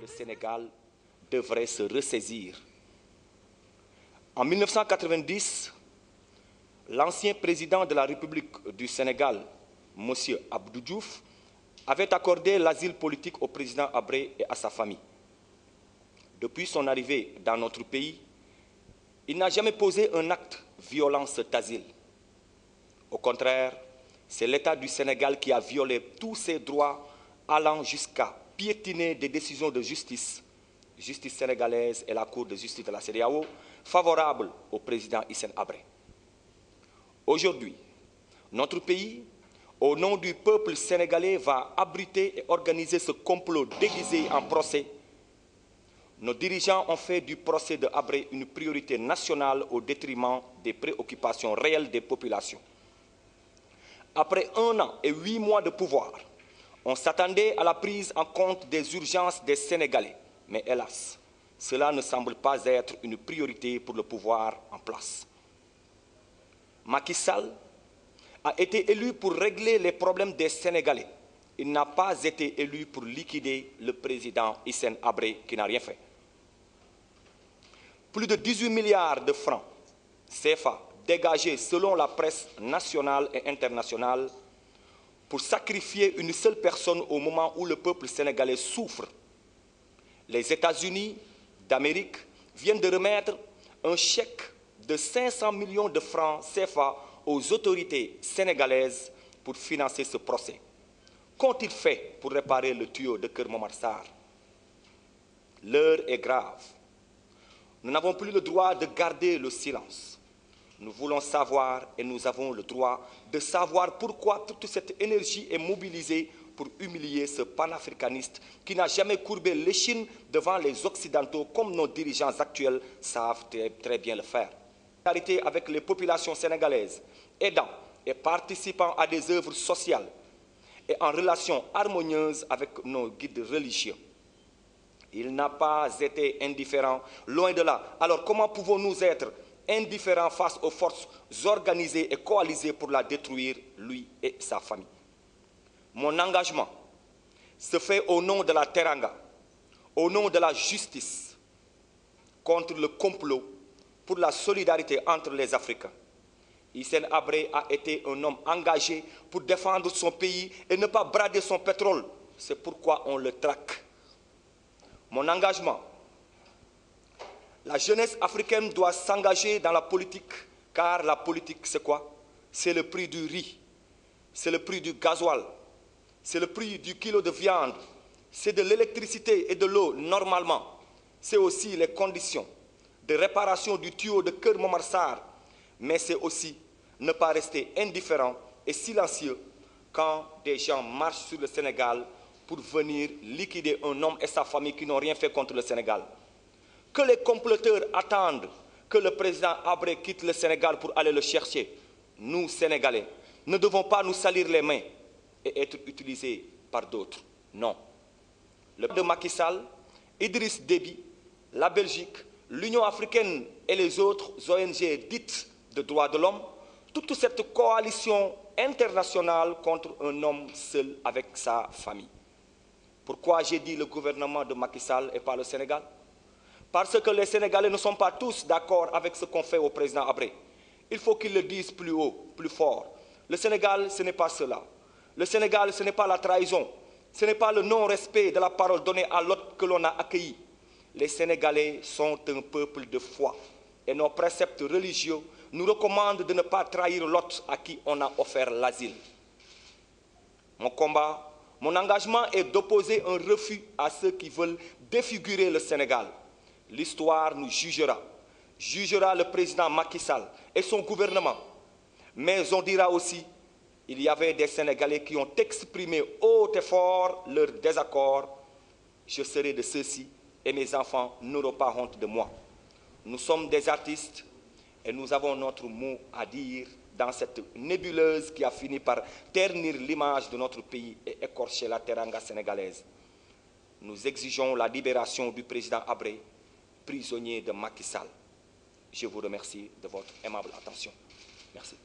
Le Sénégal devrait se ressaisir. En 1990, l'ancien président de la République du Sénégal, M. Abdou Diouf, avait accordé l'asile politique au président Habré et à sa famille. Depuis son arrivée dans notre pays, il n'a jamais posé un acte violant cet asile. Au contraire, c'est l'État du Sénégal qui a violé tous ses droits, allant jusqu'à piétiner des décisions de justice sénégalaise et la Cour de justice de la CEDEAO, favorables au président Hissène Habré. Aujourd'hui, notre pays, au nom du peuple sénégalais, va abriter et organiser ce complot déguisé en procès. Nos dirigeants ont fait du procès de Habré une priorité nationale au détriment des préoccupations réelles des populations. Après 1 an et 8 mois de pouvoir, on s'attendait à la prise en compte des urgences des Sénégalais. Mais hélas, cela ne semble pas être une priorité pour le pouvoir en place. Macky Sall a été élu pour régler les problèmes des Sénégalais. Il n'a pas été élu pour liquider le président Hissène Habré qui n'a rien fait. Plus de 18 milliards de francs CFA dégagés selon la presse nationale et internationale pour sacrifier une seule personne au moment où le peuple sénégalais souffre. Les États-Unis d'Amérique viennent de remettre un chèque de 500 millions de francs CFA aux autorités sénégalaises pour financer ce procès. Qu'ont-ils fait pour réparer le tuyau de Keur Momar Sarr? L'heure est grave. Nous n'avons plus le droit de garder le silence. Nous voulons savoir et nous avons le droit de savoir pourquoi toute cette énergie est mobilisée pour humilier ce panafricaniste qui n'a jamais courbé l'échine devant les Occidentaux comme nos dirigeants actuels savent très bien le faire. Solidarité avec les populations sénégalaises, aidant et participant à des œuvres sociales et en relation harmonieuse avec nos guides religieux. Il n'a pas été indifférent, loin de là. Alors comment pouvons-nous être indifférents face aux forces organisées et coalisées pour la détruire, lui et sa famille? Mon engagement se fait au nom de la teranga, au nom de la justice, contre le complot, pour la solidarité entre les Africains. Hissène Habré a été un homme engagé pour défendre son pays et ne pas brader son pétrole. C'est pourquoi on le traque. Mon engagement, la jeunesse africaine doit s'engager dans la politique, car la politique, c'est quoi? C'est le prix du riz, c'est le prix du gasoil, c'est le prix du kilo de viande, c'est de l'électricité et de l'eau normalement. C'est aussi les conditions de réparation du tuyau de Keur Momar Sarr, mais c'est aussi ne pas rester indifférent et silencieux quand des gens marchent sur le Sénégal pour venir liquider un homme et sa famille qui n'ont rien fait contre le Sénégal. Que les comploteurs attendent que le président Habré quitte le Sénégal pour aller le chercher. Nous, Sénégalais, ne devons pas nous salir les mains et être utilisés par d'autres. Non. Le de Macky Sall, Idriss Déby, la Belgique, l'Union africaine et les autres ONG dites de droits de l'homme, toute cette coalition internationale contre un homme seul avec sa famille. Pourquoi j'ai dit le gouvernement de Macky Sall et pas le Sénégal? Parce que les Sénégalais ne sont pas tous d'accord avec ce qu'on fait au président Habré. Il faut qu'ils le disent plus haut, plus fort. Le Sénégal, ce n'est pas cela. Le Sénégal, ce n'est pas la trahison. Ce n'est pas le non-respect de la parole donnée à l'autre que l'on a accueilli. Les Sénégalais sont un peuple de foi. Et nos préceptes religieux nous recommandent de ne pas trahir l'autre à qui on a offert l'asile. Mon combat, mon engagement est d'opposer un refus à ceux qui veulent défigurer le Sénégal. L'histoire nous jugera le président Macky Sall et son gouvernement. Mais on dira aussi, il y avait des Sénégalais qui ont exprimé haut et fort leur désaccord. Je serai de ceux-ci et mes enfants n'auront pas honte de moi. Nous sommes des artistes et nous avons notre mot à dire dans cette nébuleuse qui a fini par ternir l'image de notre pays et écorcher la teranga sénégalaise. Nous exigeons la libération du président Habré, prisonnier de Macky Sall. Je vous remercie de votre aimable attention. Merci.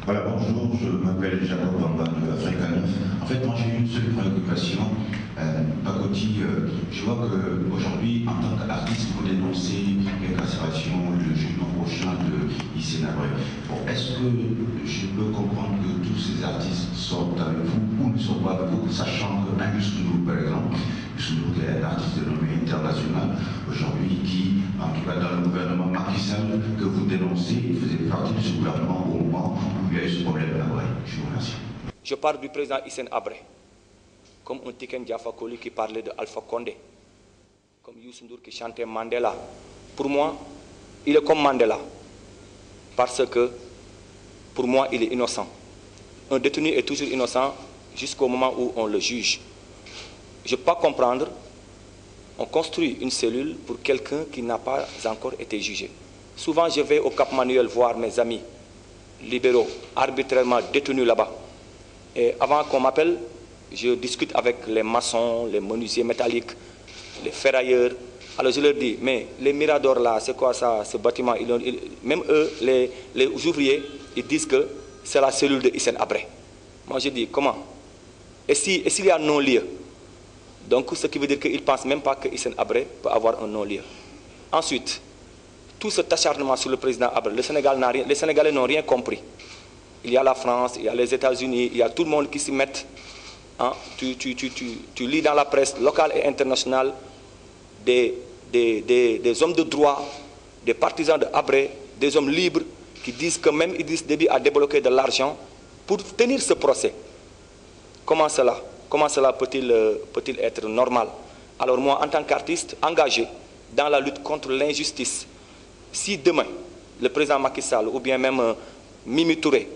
Voilà, bonjour, je m'appelle Jacob Bamba de Africa 9. En fait, moi j'ai une seule préoccupation. Pacoti, je vois qu'aujourd'hui, en tant qu'artiste, vous dénoncez l'incarcération, le jugement prochain de Hissène Habré. Bon, est-ce que je peux comprendre que tous ces artistes sortent avec vous ou ne sont pas avec vous, sachant qu'un Youssou N'Dour, par exemple, Youssou N'Dour qui est un artiste de renommée internationale, aujourd'hui, qui, en tout cas dans le gouvernement Macky Sall, que vous dénoncez, il faisait partie de ce gouvernement au moment où il y a eu ce problème à Habré. Je vous remercie. Je parle du président Hissène Habré, comme un Tiken Diafa Koli qui parlait de Alpha Condé, comme Youssou N'Dour qui chantait Mandela. Pour moi, il est comme Mandela, parce que pour moi, il est innocent. Un détenu est toujours innocent jusqu'au moment où on le juge. Je ne peux pas comprendre, on construit une cellule pour quelqu'un qui n'a pas encore été jugé. Souvent, je vais au Cap Manuel voir mes amis libéraux arbitrairement détenus là-bas. Et avant qu'on m'appelle, je discute avec les maçons, les menuisiers métalliques, les ferrailleurs. Alors je leur dis, mais les miradors là, c'est quoi ça, ce bâtiment? Même eux, les ouvriers, ils disent que c'est la cellule de Hissène Habré. Moi je dis, comment? Et s'il y a un non-lieu? Donc ce qui veut dire qu'ils ne pensent même pas que Hissène Habré peut avoir un non-lieu. Ensuite, tout cet acharnement sur le président Habré, les Sénégalais n'ont rien compris. Il y a la France, il y a les États-Unis, il y a tout le monde qui s'y met. Hein? Tu lis dans la presse locale et internationale des hommes de droit, des partisans de Habré, des hommes libres qui disent que même Idriss Déby a débloqué de l'argent pour tenir ce procès. Comment cela peut-il être normal? Alors moi, en tant qu'artiste engagé dans la lutte contre l'injustice, si demain, le président Macky Sall ou bien même Mimi Touré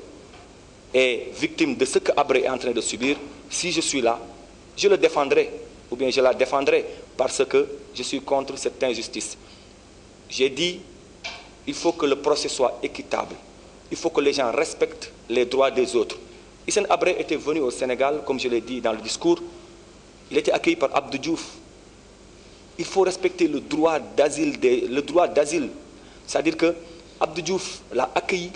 est victime de ce que Habré est en train de subir, si je suis là, je le défendrai, ou bien je la défendrai, parce que je suis contre cette injustice. J'ai dit, il faut que le procès soit équitable. Il faut que les gens respectent les droits des autres. Hissène Habré était venu au Sénégal, comme je l'ai dit dans le discours, il était accueilli par Abdou Diouf. Il faut respecter le droit d'asile. C'est-à-dire que Abdou Diouf l'a accueilli,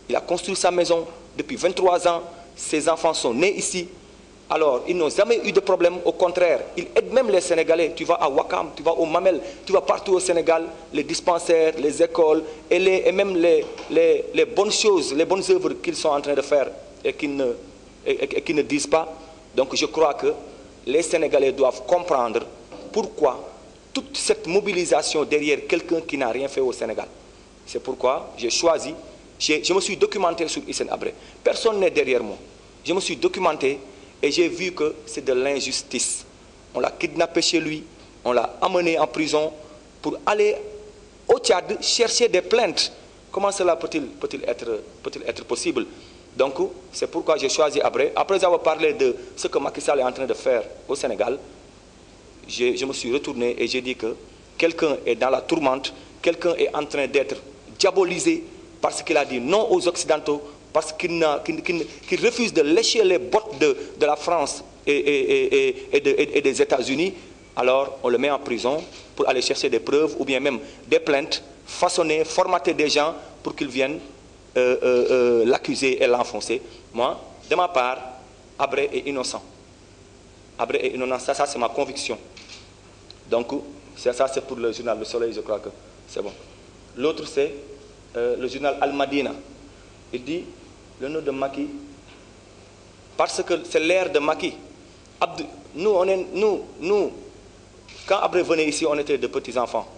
il a construit sa maison depuis 23 ans, ses enfants sont nés ici. Alors, ils n'ont jamais eu de problème, au contraire, ils aident même les Sénégalais. Tu vas à Ouakam, tu vas au Mamel, tu vas partout au Sénégal, les dispensaires, les écoles, et même les bonnes choses, les bonnes œuvres qu'ils sont en train de faire et qu'ils ne disent pas. Donc je crois que les Sénégalais doivent comprendre pourquoi toute cette mobilisation derrière quelqu'un qui n'a rien fait au Sénégal. C'est pourquoi j'ai choisi, je me suis documenté sur Hissène Habré. Personne n'est derrière moi. Je me suis documenté et j'ai vu que c'est de l'injustice. On l'a kidnappé chez lui, on l'a amené en prison pour aller au Tchad chercher des plaintes. Comment cela peut-il être possible? Donc, c'est pourquoi j'ai choisi Habré. Après avoir parlé de ce que Macky Sall est en train de faire au Sénégal, je me suis retourné et j'ai dit que quelqu'un est dans la tourmente, quelqu'un est en train d'être diabolisé parce qu'il a dit non aux Occidentaux, parce qu'il refuse de lécher les bottes de la France et des États-Unis. Alors on le met en prison pour aller chercher des preuves ou bien même des plaintes, façonner, formater des gens pour qu'ils viennent l'accuser et l'enfoncer. Moi, de ma part, Habré est innocent. Habré est innocent, ça c'est ma conviction. Donc, ça c'est pour le journal Le Soleil, je crois que c'est bon. L'autre c'est le journal Al Madina. Il dit le nom de Macky, parce que c'est l'ère de Macky. Nous, quand Habré venait ici, on était de petits enfants.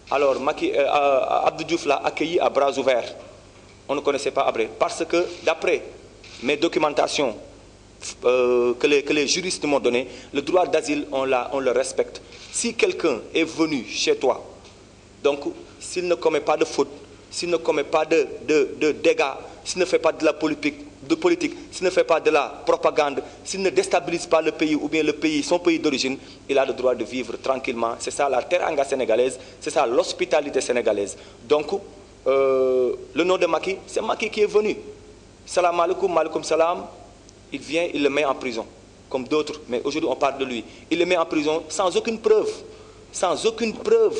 Alors Abdou Diouf l'a accueilli à bras ouverts. On ne connaissait pas Habré. Parce que d'après mes documentations que les juristes m'ont données, le droit d'asile, on le respecte. Si quelqu'un est venu chez toi, donc s'il ne commet pas de faute, s'il ne commet pas de dégâts, s'il ne fait pas de la politique, s'il ne fait pas de la propagande, s'il ne déstabilise pas le pays ou bien son pays d'origine, il a le droit de vivre tranquillement. C'est ça la teranga sénégalaise, c'est ça l'hospitalité sénégalaise. Donc, le nom de Macky, c'est Macky qui est venu. Salam alaikum, malikum salam. Il vient, il le met en prison, comme d'autres, mais aujourd'hui on parle de lui. Il le met en prison sans aucune preuve. Sans aucune preuve.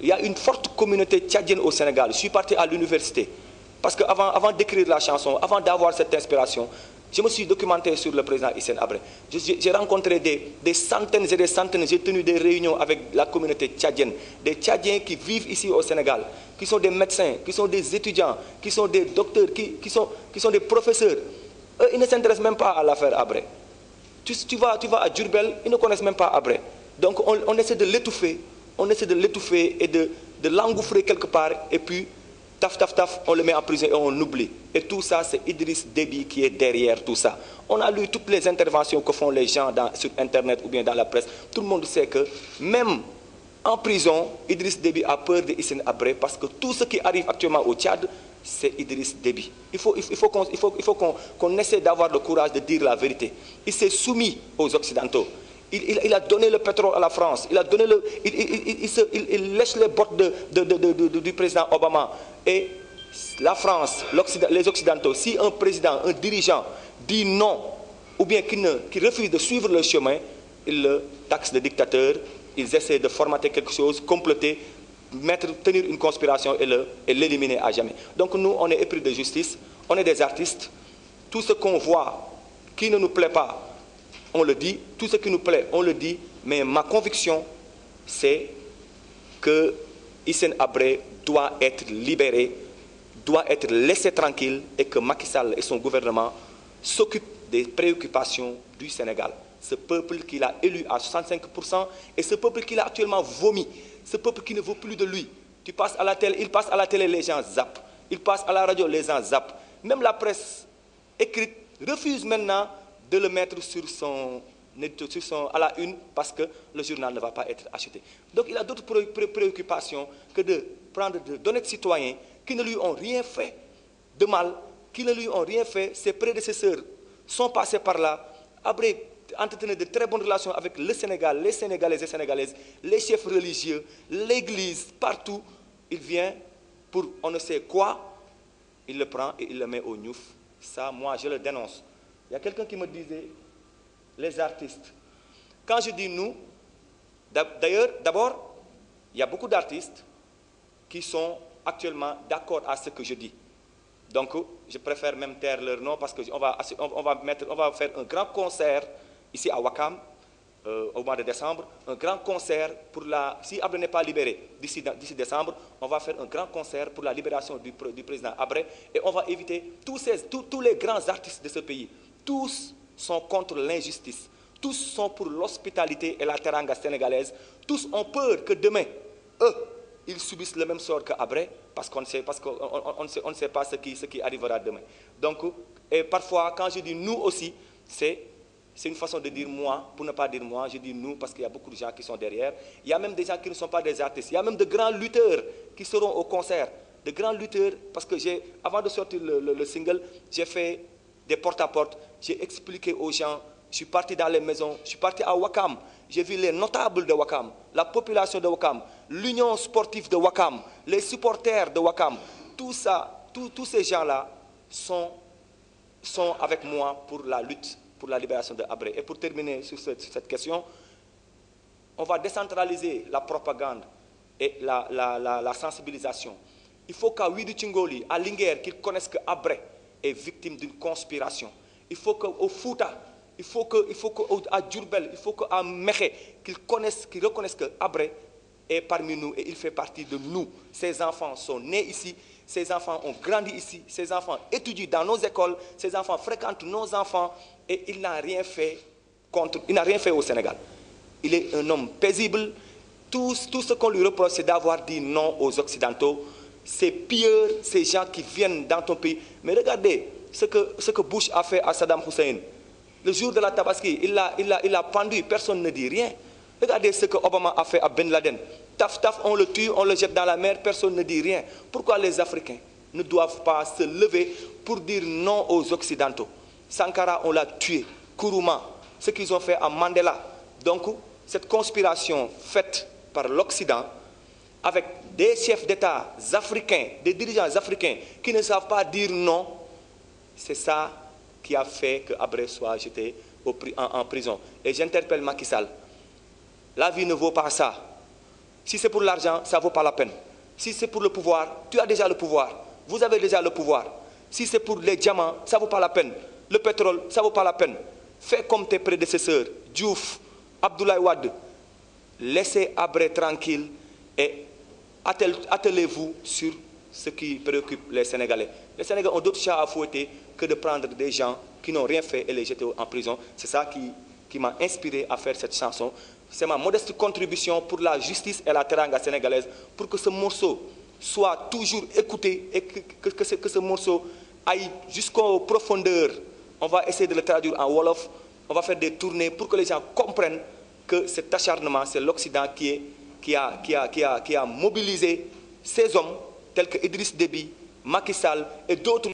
il y a une forte communauté tchadienne au Sénégal. Je suis parti à l'université. Parce qu'avant d'écrire la chanson, avant d'avoir cette inspiration, je me suis documenté sur le président Hissène Habré. J'ai rencontré des centaines et des centaines, j'ai tenu des réunions avec la communauté tchadienne, des Tchadiens qui vivent ici au Sénégal, qui sont des médecins, qui sont des étudiants, qui sont des docteurs, qui sont des professeurs. Eux, ils ne s'intéressent même pas à l'affaire Habré. Tu vas à Diourbel, ils ne connaissent même pas Habré. Donc on essaie de l'étouffer, et de l'engouffrer quelque part, et puis taf, on le met en prison et on oublie. Et tout ça, c'est Idriss Déby qui est derrière tout ça. On a lu toutes les interventions que font les gens sur Internet ou bien dans la presse. Tout le monde sait que même en prison, Idriss Déby a peur de Hissène Habré parce que tout ce qui arrive actuellement au Tchad, c'est Idriss Déby. Il faut qu'on essaie d'avoir le courage de dire la vérité. Il s'est soumis aux Occidentaux. Il a donné le pétrole à la France. Il lèche les bottes du président Obama. Et la France, les Occidentaux, si un président, un dirigeant dit non, ou bien qui refuse de suivre le chemin, ils le taxent de dictateur, ils essaient de formater quelque chose, comploter, tenir une conspiration et l'éliminer à jamais. Donc nous, on est épris de justice, on est des artistes. Tout ce qu'on voit qui ne nous plaît pas, on le dit. Tout ce qui nous plaît, on le dit. Mais ma conviction, c'est que Hissène Habré doit être libéré, doit être laissé tranquille et que Macky Sall et son gouvernement s'occupent des préoccupations du Sénégal. Ce peuple qu'il a élu à 65% et ce peuple qu'il a actuellement vomi, ce peuple qui ne veut plus de lui. Il passe à la télé, les gens zappent. Il passe à la radio, les gens zappent. Même la presse écrite refuse maintenant de le mettre à la une parce que le journal ne va pas être acheté. Donc il a d'autres préoccupations que de prendre d'honnêtes citoyens qui ne lui ont rien fait de mal, qui ne lui ont rien fait. Ses prédécesseurs sont passés par là. Habré entretenait de très bonnes relations avec le Sénégal, les Sénégalais et Sénégalaises, les chefs religieux, l'Église, partout. Il vient pour on ne sait quoi, il le prend et il le met au gnouf. Ça, moi, je le dénonce. Il y a quelqu'un qui me disait, les artistes. Quand je dis nous, d'abord, il y a beaucoup d'artistes qui sont actuellement d'accord à ce que je dis. Donc, je préfère même taire leur nom parce qu'on va faire un grand concert ici à Ouakam au mois de décembre. Un grand concert pour si Habré n'est pas libéré d'ici décembre, on va faire un grand concert pour la libération du président Habré et on va éviter tous les grands artistes de ce pays. Tous sont contre l'injustice. Tous sont pour l'hospitalité et la teranga sénégalaise. Tous ont peur que demain, eux, ils subissent le même sort que Habré parce qu'on ne sait pas ce qui arrivera demain. Donc, et parfois, quand je dis nous aussi, c'est une façon de dire moi, pour ne pas dire moi, je dis nous parce qu'il y a beaucoup de gens qui sont derrière. Il y a même des gens qui ne sont pas des artistes. Il y a même de grands lutteurs qui seront au concert. De grands lutteurs, parce que avant de sortir le single, j'ai fait des porte-à-porte, j'ai expliqué aux gens, je suis parti dans les maisons, je suis parti à Ouakam, j'ai vu les notables de Ouakam, la population de Ouakam, l'union sportive de Ouakam, les supporters de Ouakam, tout ça, tous ces gens-là sont avec moi pour la lutte, pour la libération de Habré. Et pour terminer sur cette question, on va décentraliser la propagande et la sensibilisation. Il faut qu'à Ouidou Tchingoli, à Linguère, qu'ils connaissent que Habré est victime d'une conspiration. Il faut qu'au Fouta, il faut qu'à Diourbel, il faut qu'à Mékhé, qu'ils reconnaissent que Habré est parmi nous et il fait partie de nous. Ces enfants sont nés ici, ces enfants ont grandi ici, ces enfants étudient dans nos écoles, ces enfants fréquentent nos enfants et il n'a rien fait au Sénégal. Il est un homme paisible. Tout ce qu'on lui reproche, c'est d'avoir dit non aux Occidentaux. Ces pilleurs, ces gens qui viennent dans ton pays. Mais regardez ce que Bush a fait à Saddam Hussein. Le jour de la Tabaski, il l'a pendu, personne ne dit rien. Regardez ce que Obama a fait à Ben Laden. Taf, on le tue, on le jette dans la mer, personne ne dit rien. Pourquoi les Africains ne doivent pas se lever pour dire non aux Occidentaux? Sankara, on l'a tué. Kourouma, ce qu'ils ont fait à Mandela. Donc, cette conspiration faite par l'Occident, avec des chefs d'État africains, des dirigeants africains qui ne savent pas dire non, c'est ça qui a fait que Habré soit jeté en prison. Et j'interpelle Macky Sall. La vie ne vaut pas ça. Si c'est pour l'argent, ça ne vaut pas la peine. Si c'est pour le pouvoir, tu as déjà le pouvoir. Vous avez déjà le pouvoir. Si c'est pour les diamants, ça ne vaut pas la peine. Le pétrole, ça ne vaut pas la peine. Fais comme tes prédécesseurs, Diouf, Abdoulaye Wade. Laissez Habré tranquille et attelez-vous sur ce qui préoccupe les Sénégalais. Les Sénégalais ont d'autres chats à fouetter que de prendre des gens qui n'ont rien fait et les jeter en prison. C'est ça qui m'a inspiré à faire cette chanson. C'est ma modeste contribution pour la justice et la teranga sénégalaise, pour que ce morceau soit toujours écouté et que ce morceau aille jusqu'aux profondeurs. On va essayer de le traduire en Wolof, on va faire des tournées pour que les gens comprennent que cet acharnement, c'est l'Occident qui a mobilisé ces hommes tels que Idriss Déby, Macky Sall et d'autres